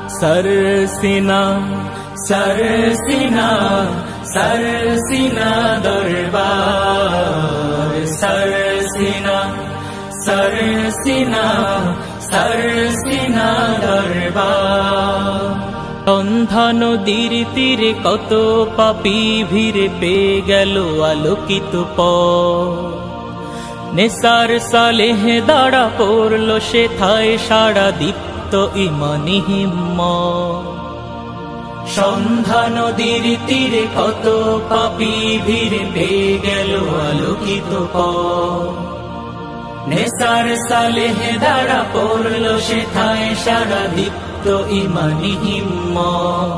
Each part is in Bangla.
सरसीना सरसीना सरसीना दरबार सरसीना सरसीना सरसीना दरबार সন্ধ্যা নদীর তীরে কত পাপী ভিড়ে পেয়ে গেল আলোকিত পথ নেসার সালেহ দাঁড়া পড়ল সেথায় সারা দীপ্ত ঈমানি হিম্মত সন্ধ্যা নদীর তীরে কত পাপী ভিড়ে পেয়ে গেল আলোকিত পথ নেসার সালেহ দাঁড়া পড়ল সেথায় সারা দীপ্ত ঈমানি হিম্মত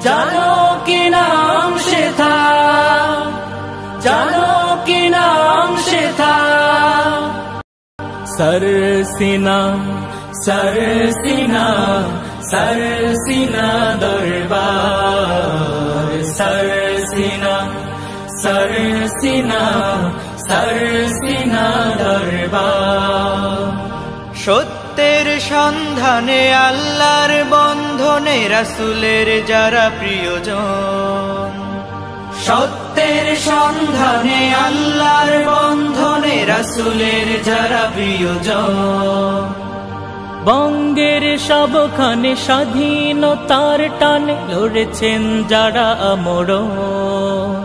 জানো কি নাম সেথা জানো কি নাম সেথা सरसीना सरसीना सरसीना दरबार सरसीना सरसीना सरसीना दरबार সত্যের সন্ধানে আল্লাহর বন্ধনে রাসূলের যারা প্রিয়জন সত্যের সন্ধানে আল্লাহর বন্ধনে রাসূলের যারা প্রিয়জন বঙ্গের সবখানে স্বাধীনতার টানে লড়েছেন যারা আমরণ